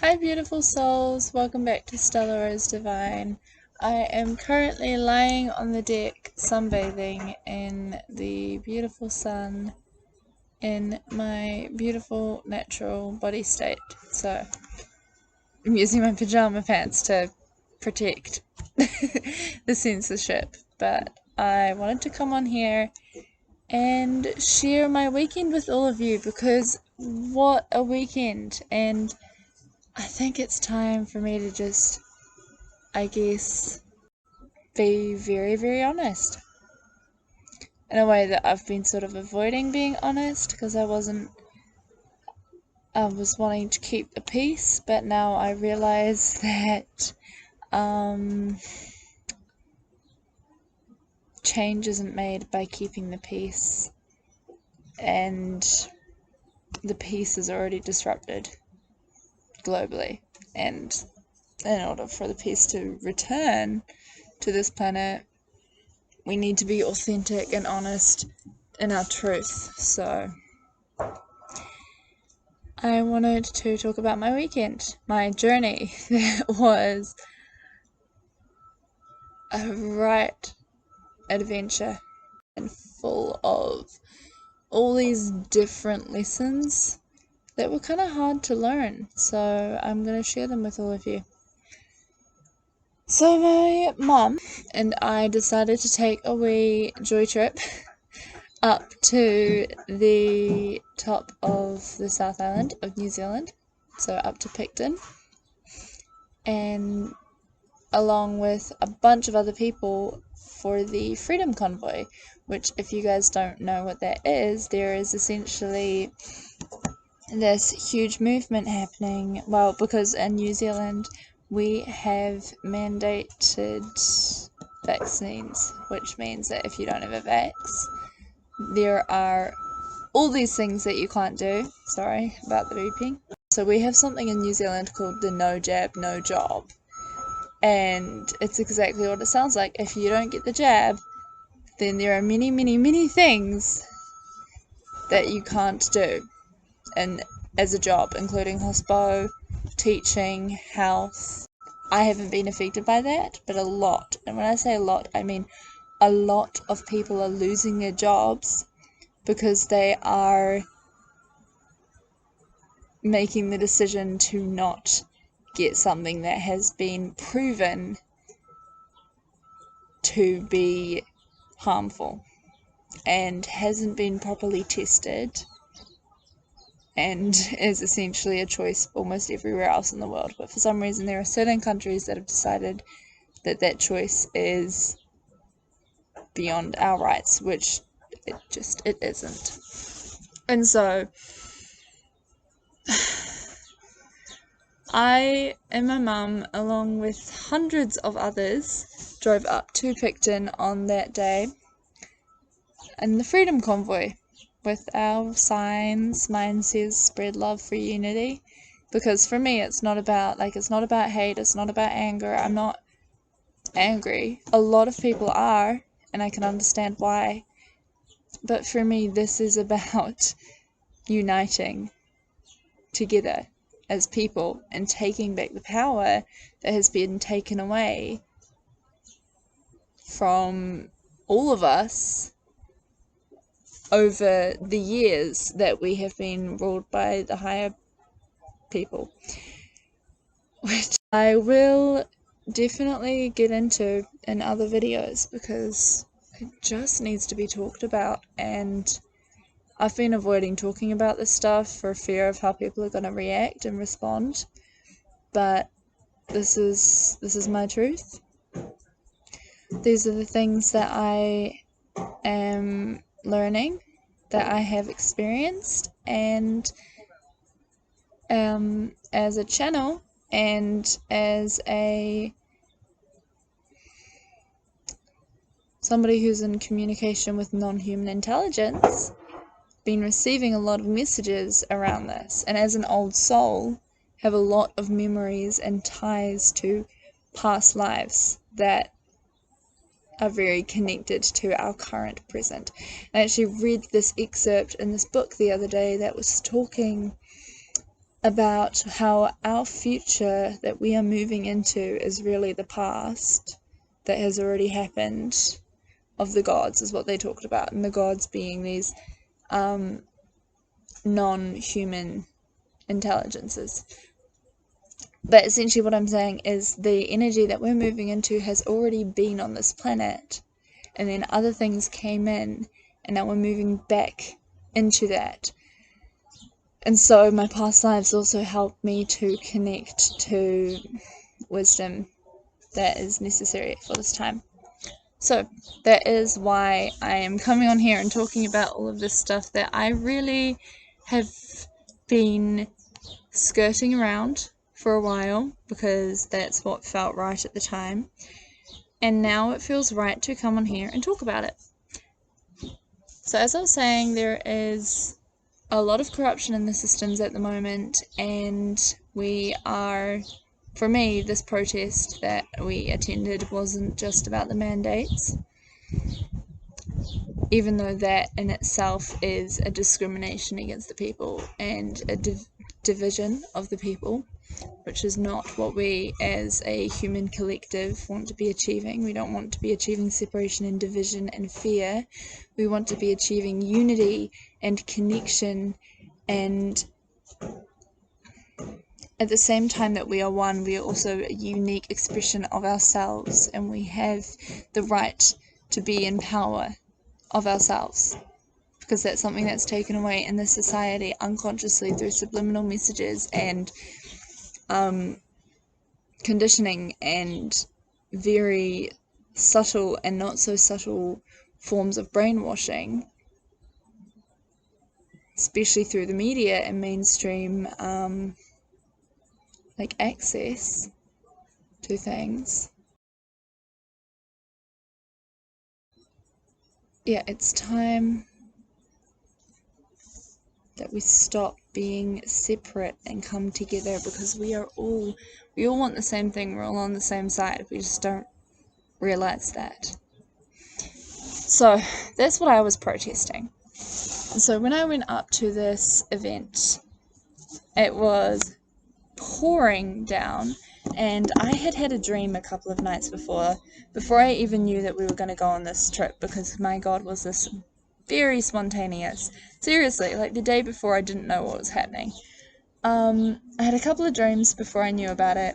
Hi beautiful souls, welcome back to stellarosedivine. I am currently lying on the deck sunbathing in the beautiful sun in my beautiful natural body state. So I'm using my pajama pants to protect the censorship, but I wanted to come on here and share my weekend with all of you because what a weekend. And I think it's time for me to just, I guess, be very, very honest. In a way that I've been sort of avoiding being honest because I was wanting to keep the peace, but now I realize that change isn't made by keeping the peace, and the peace is already disrupted globally. And in order for the peace to return to this planet, we need to be authentic and honest in our truth. So I wanted to talk about my weekend, my journey. That was a right adventure and full of all these different lessons that were kind of hard to learn. So I'm going to share them with all of you. So my mum and I decided to take a wee joy trip up to the top of the South Island of New Zealand, so up to Picton, and along with a bunch of other people for the Freedom Convoy, which, if you guys don't know what that is, there is essentially this huge movement happening, well, because in New Zealand we have mandated vaccines, which means that if you don't have a vax, there are all these things that you can't do. Sorry about the beeping. So we have something in New Zealand called the no jab, no job. And it's exactly what it sounds like. If you don't get the jab, then there are many, many, many things that you can't do and as a job, including hospo, teaching, health. I haven't been affected by that, but a lot. And when I say a lot, I mean a lot of people are losing their jobs because they are making the decision to not get something that has been proven to be harmful and hasn't been properly tested and is essentially a choice almost everywhere else in the world. But for some reason there are certain countries that have decided that that choice is beyond our rights, which it isn't. And so I and my mum, along with hundreds of others, drove up to Picton on that day in the Freedom Convoy with our signs. Mine says spread love for unity, because for me it's not about hate, it's not about anger. I'm not angry. A lot of people are, and I can understand why, but for me this is about uniting together as people and taking back the power that has been taken away from all of us over the years that we have been ruled by the higher people, which I will definitely get into in other videos because it just needs to be talked about. And I've been avoiding talking about this stuff for fear of how people are going to react and respond, but this is my truth. These are the things that I am learning, that I have experienced, and as a channel and as somebody who's in communication with non-human intelligence, been receiving a lot of messages around this, and as an old soul have a lot of memories and ties to past lives that are very connected to our current present. I actually read this excerpt in this book the other day that was talking about how our future that we are moving into is really the past that has already happened of the gods, is what they talked about, and the gods being these non-human intelligences. But essentially what I'm saying is the energy that we're moving into has already been on this planet, and then other things came in, and now we're moving back into that. And so my past lives also helped me to connect to wisdom that is necessary for this time. So that is why I am coming on here and talking about all of this stuff that I really have been skirting around for a while, because that's what felt right at the time. And now it feels right to come on here and talk about it. So as I was saying, there is a lot of corruption in the systems at the moment, and we are, for me, this protest that we attended wasn't just about the mandates, even though that in itself is a discrimination against the people and a division of the people, which is not what we as a human collective want to be achieving. We don't want to be achieving separation and division and fear. We want to be achieving unity and connection, and at the same time that we are one, we are also a unique expression of ourselves, and we have the right to be in power of ourselves, because that's something that's taken away in this society unconsciously through subliminal messages and conditioning and very subtle and not so subtle forms of brainwashing, especially through the media and mainstream like access to things. Yeah, it's time that we stop being separate and come together, because we all want the same thing. We're all on the same side. We just don't realize that. So that's what I was protesting. And so when I went up to this event, it was pouring down, and I had had a dream a couple of nights before I even knew that we were going to go on this trip, because my God, was this very spontaneous. Seriously, like the day before, I didn't know what was happening. I had a couple of dreams before I knew about it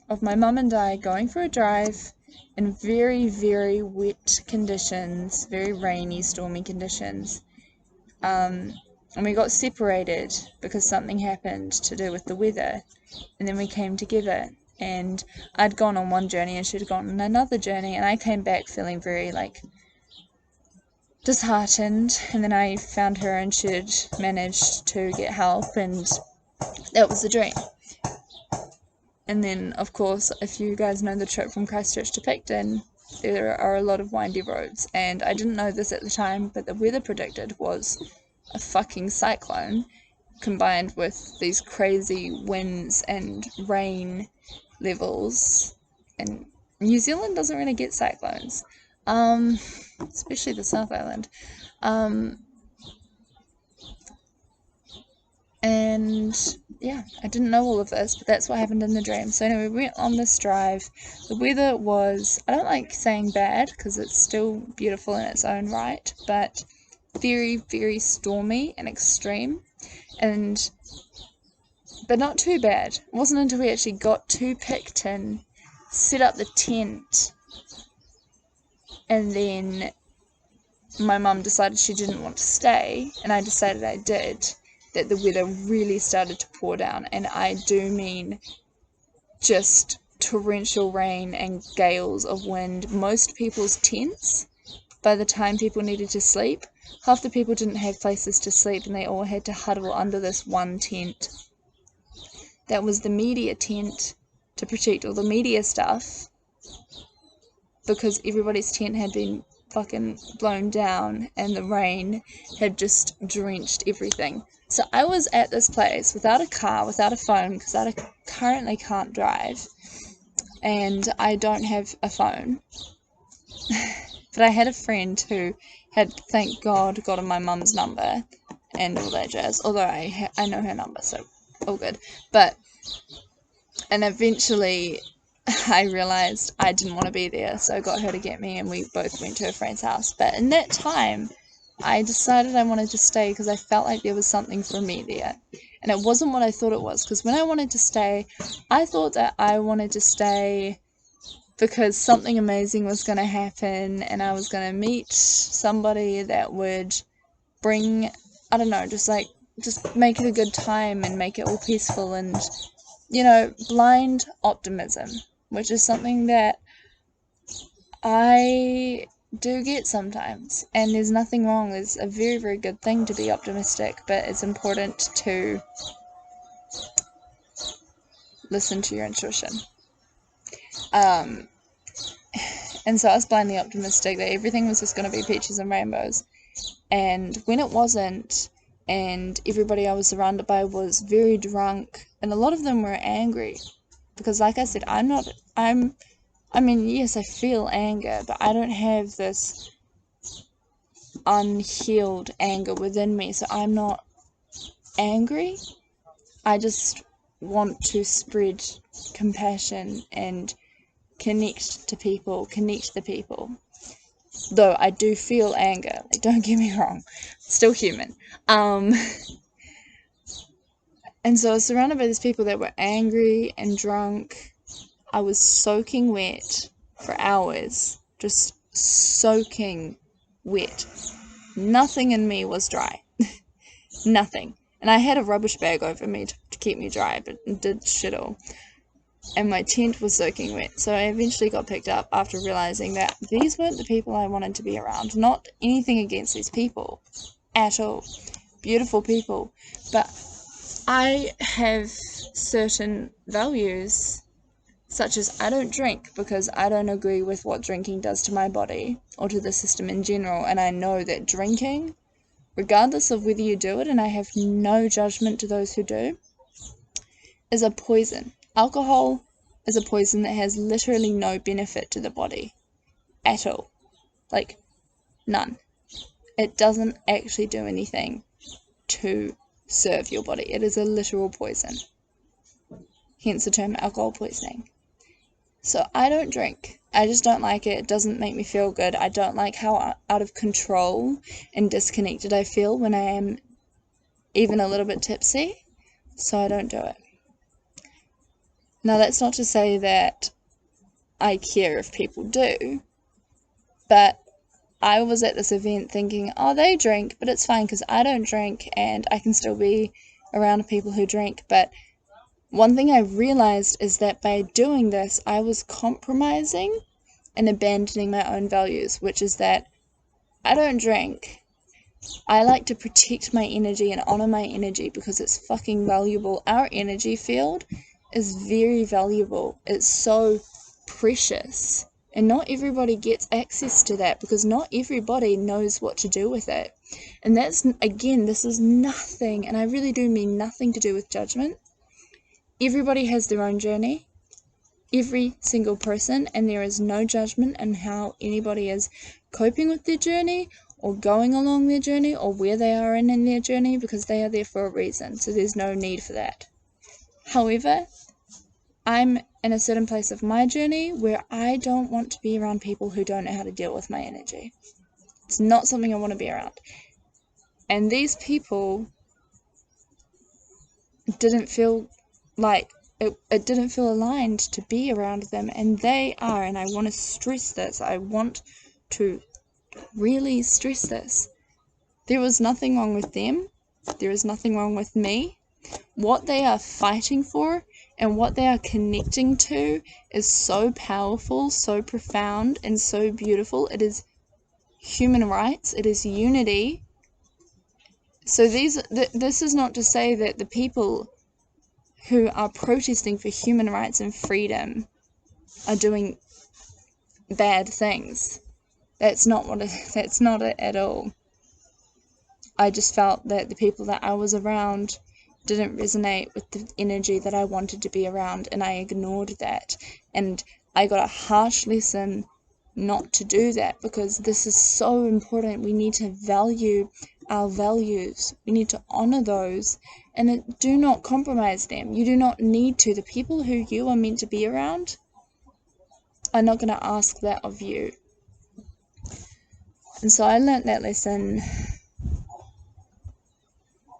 of my mum and I going for a drive in very, very wet conditions, very rainy, stormy conditions. And we got separated because something happened to do with the weather, and then we came together, and I'd gone on one journey and she'd gone on another journey, and I came back feeling very disheartened, and then I found her and she'd managed to get help, and that was the dream. And then, of course, if you guys know the trip from Christchurch to Picton, there are a lot of windy roads, and I didn't know this at the time, but the weather predicted was a fucking cyclone combined with these crazy winds and rain levels. And New Zealand doesn't really get cyclones, especially the South Island. And yeah, I didn't know all of this, but that's what happened in the dream. So anyway, we went on this drive. The weather was, I don't like saying bad, because it's still beautiful in its own right, but very, very stormy and extreme, but not too bad. It wasn't until we actually got to Picton, set up the tent, and then my mum decided she didn't want to stay, and I decided I did, that the weather really started to pour down, and I do mean just torrential rain and gales of wind. Most people's tents, by the time people needed to sleep, half the people didn't have places to sleep, and they all had to huddle under this one tent. That was the media tent, to protect all the media stuff, because everybody's tent had been fucking blown down and the rain had just drenched everything. So I was at this place without a car, without a phone, because I currently can't drive and I don't have a phone. But I had a friend who had, thank God, gotten my mum's number and all that jazz, although I know her number, so all good. But, and eventually I realized I didn't want to be there, so I got her to get me, and we both went to a friend's house. But in that time, I decided I wanted to stay because I felt like there was something for me there. And it wasn't what I thought it was, because when I wanted to stay, I thought that I wanted to stay because something amazing was going to happen, and I was going to meet somebody that would bring, I don't know, just make it a good time and make it all peaceful, and, blind optimism, which is something that I do get sometimes, and there's nothing wrong. It's a very, very good thing to be optimistic, but it's important to listen to your intuition. And so I was blindly optimistic that everything was just going to be peaches and rainbows. And when it wasn't, and everybody I was surrounded by was very drunk, and a lot of them were angry, because like I said, yes, I feel anger, but I don't have this unhealed anger within me, so I'm not angry. I just want to spread compassion and connect the people. Though I do feel anger, don't get me wrong, still human. And so I was surrounded by these people that were angry and drunk. I was soaking wet for hours, just soaking wet. Nothing in me was dry. Nothing. And I had a rubbish bag over me to keep me dry, but it did shit all. And my tent was soaking wet, so I eventually got picked up after realizing that these weren't the people I wanted to be around. Not anything against these people at all. Beautiful people. But I have certain values, such as I don't drink because I don't agree with what drinking does to my body or to the system in general, and I know that drinking, regardless of whether you do it, and I have no judgment to those who do, is a poison. Alcohol is a poison that has literally no benefit to the body at all. None. It doesn't actually do anything to serve your body. It is a literal poison. Hence the term alcohol poisoning. So I don't drink. I just don't like it. It doesn't make me feel good. I don't like how out of control and disconnected I feel when I am even a little bit tipsy. So I don't do it. Now, that's not to say that I care if people do, but I was at this event thinking, oh, they drink, but it's fine because I don't drink and I can still be around people who drink. But one thing I realized is that by doing this, I was compromising and abandoning my own values, which is that I don't drink. I like to protect my energy and honor my energy because it's fucking valuable. Our energy field is very valuable. It's so precious. And not everybody gets access to that because not everybody knows what to do with it. And that's, again, this is nothing, and I really do mean nothing to do with judgment. Everybody has their own journey. Every single person, and there is no judgment in how anybody is coping with their journey or going along their journey or where they are in their journey, because they are there for a reason, so there's no need for that. However, I'm in a certain place of my journey where I don't want to be around people who don't know how to deal with my energy. It's not something I want to be around. And these people didn't feel like it didn't feel aligned to be around them, and they are, and I want to stress this. I want to really stress this. There was nothing wrong with them. There is nothing wrong with me. What they are fighting for and what they are connecting to is so powerful, so profound, and so beautiful. It is human rights. It is unity. So this is not to say that the people who are protesting for human rights and freedom are doing bad things. That's not it at all. I just felt that the people that I was around didn't resonate with the energy that I wanted to be around, and I ignored that. And I got a harsh lesson not to do that, because this is so important. We need to value our values. We need to honor those And do not compromise them. You do not need to. The people who you are meant to be around are not going to ask that of you. And so I learned that lesson.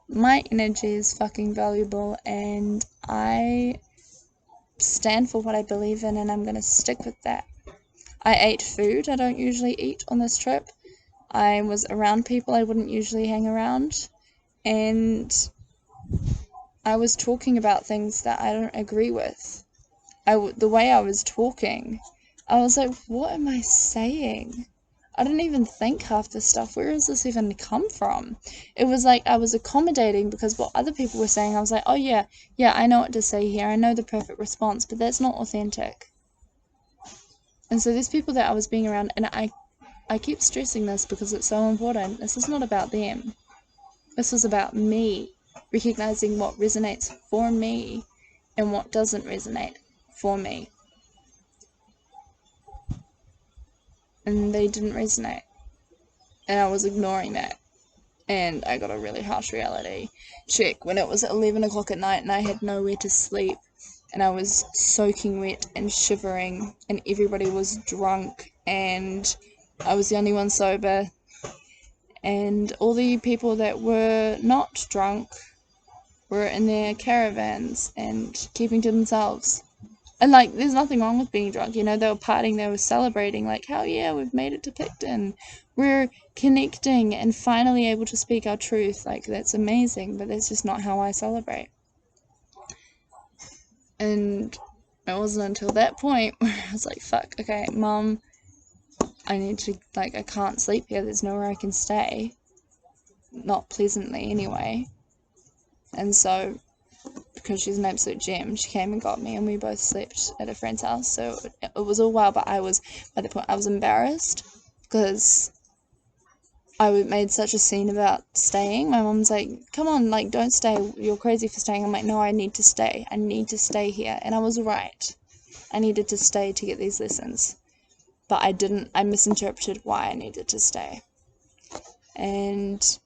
My energy is fucking valuable, and I stand for what I believe in, and I'm going to stick with that. I ate food I don't usually eat on this trip. I was around people I wouldn't usually hang around, and I was talking about things that I don't agree with. The way I was talking, I was like, what am I saying? I didn't even think half this stuff. Where does this even come from? It was like I was accommodating because what other people were saying, I was like, oh yeah, I know what to say here. I know the perfect response, but that's not authentic. And so there's people that I was being around, and I keep stressing this because it's so important. This is not about them. This is about me, recognizing what resonates for me and what doesn't resonate for me. And they didn't resonate. And I was ignoring that. And I got a really harsh reality check when it was 11 o'clock at night and I had nowhere to sleep. And I was soaking wet and shivering, and everybody was drunk, and I was the only one sober. And all the people that were not drunk were in their caravans and keeping to themselves. And, like, there's nothing wrong with being drunk, you know, they were partying, they were celebrating, like, hell yeah, we've made it to Picton, we're connecting and finally able to speak our truth, like, that's amazing, but that's just not how I celebrate. And it wasn't until that point where I was like, fuck, okay, Mum, I need to, like, I can't sleep here, there's nowhere I can stay, not pleasantly anyway. And so, because she's an absolute gem, she came and got me, and we both slept at a friend's house. So it was all well, but by the point I was embarrassed because I made such a scene about staying. My mum's like, come on, like, don't stay, you're crazy for staying. I'm like, no, I need to stay here. And I was right, I needed to stay to get these lessons, but I misinterpreted why I needed to stay. And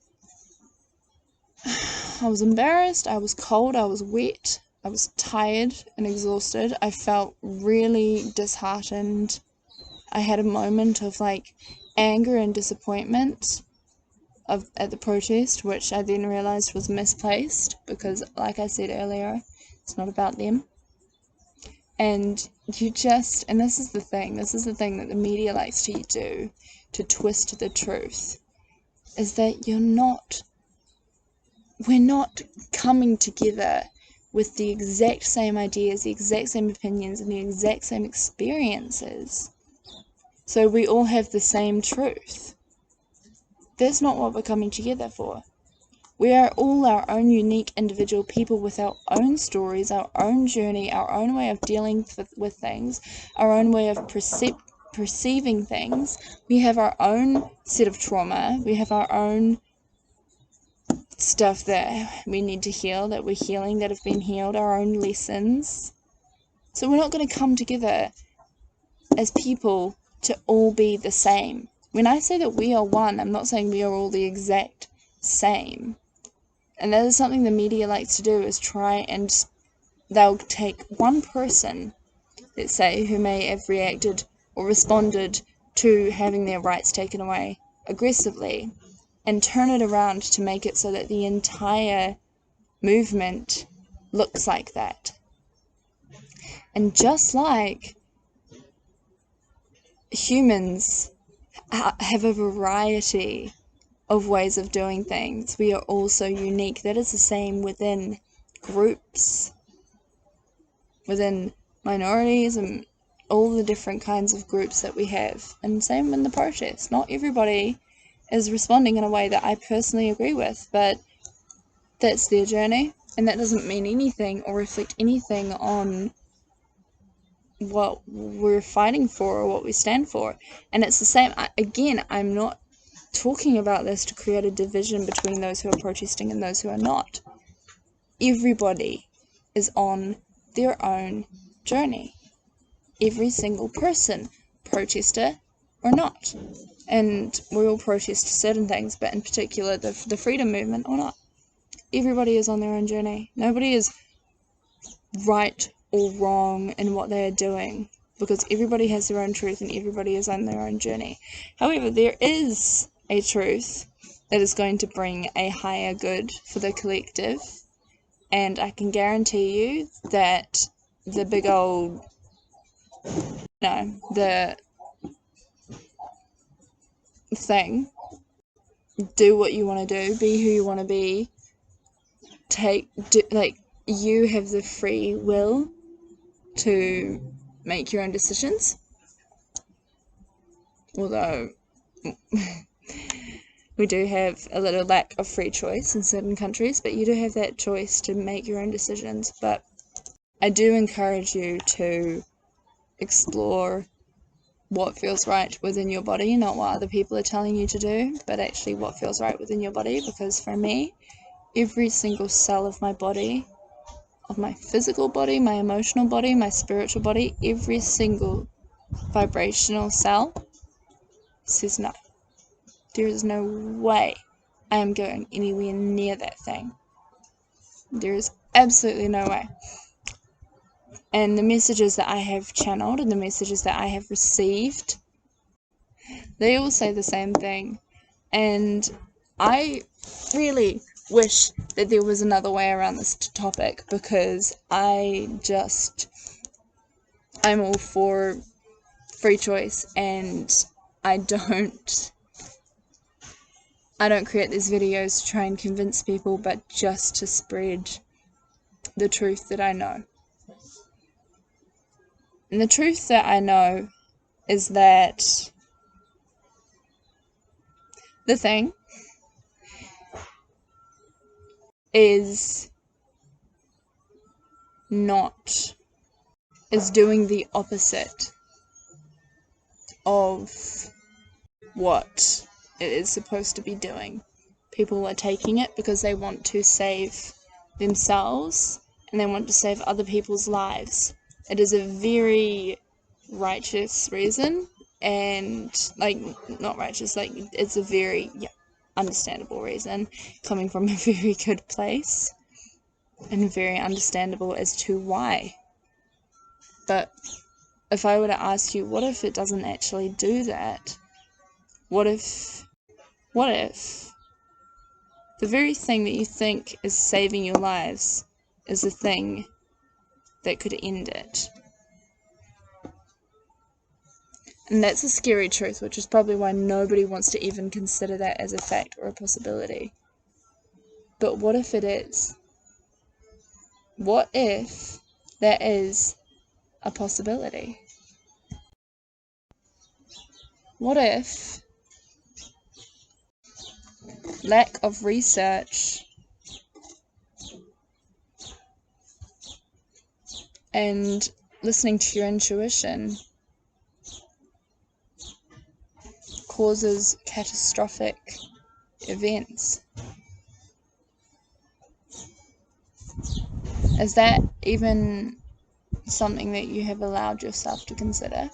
I was embarrassed, I was cold, I was wet, I was tired and exhausted. I felt really disheartened. I had a moment of, like, anger and disappointment at the protest, which I then realised was misplaced because, like I said earlier, it's not about them. And and this is the thing that the media likes to do, to twist the truth, is that we're not coming together with the exact same ideas, the exact same opinions, and the exact same experiences. So we all have the same truth. That's not what we're coming together for. We are all our own unique individual people with our own stories, our own journey, our own way of dealing with things, our own way of perceiving things. We have our own set of trauma. We have our own stuff that we need to heal, that we're healing, that have been healed, our own lessons. So we're not going to come together as people to all be the same. When I say that we are one, I'm not saying we are all the exact same. And that is something the media likes to do, is try and they'll take one person, let's say, who may have reacted or responded to having their rights taken away aggressively, and turn it around to make it so that the entire movement looks like that. And just like humans have a variety of ways of doing things, we are all so unique. That is the same within groups, within minorities, and all the different kinds of groups that we have. And same in the protest. Not everybody is responding in a way that I personally agree with, but that's their journey, and that doesn't mean anything or reflect anything on what we're fighting for or what we stand for. And it's the same, again, I'm not talking about this to create a division between those who are protesting and those who are not. Everybody is on their own journey. Every single person, protester or not. And we all protest certain things, but in particular the freedom movement or not. everybody is on their own journey. Nobody is right or wrong in what they are doing, because everybody has their own truth and everybody is on their own journey. However, there is a truth that is going to bring a higher good for the collective, and I can guarantee you that the big old, the thing, do what you want to do, be who you want to be, you have the free will to make your own decisions. Although we do have a little lack of free choice in certain countries, but you do have that choice to make your own decisions. But I do encourage you to explore what feels right within your body, not what other people are telling you to do, but actually what feels right within your body. Because for me, every single cell of my body, of my physical body, my emotional body, my spiritual body, every single vibrational cell says no. There is no way I am going anywhere near that thing. There is absolutely no way. And the messages that I have channeled and the messages that I have received, they all say the same thing. And I really wish that there was another way around this topic, because I'm all for free choice, and I don't create these videos to try and convince people, but just to spread the truth that I know. And the truth that I know is that the thing is doing the opposite of what it is supposed to be doing. People are taking it because they want to save themselves and they want to save other people's lives. It is a very righteous reason, and not righteous, it's a very understandable reason, coming from a very good place, and very understandable as to why. But if I were to ask you, what if it doesn't actually do that? What if the very thing that you think is saving your lives is the thing that could end it? And that's a scary truth, which is probably why nobody wants to even consider that as a fact or a possibility. But what if it is? What if that is a possibility? What if lack of research and listening to your intuition causes catastrophic events? Is that even something that you have allowed yourself to consider?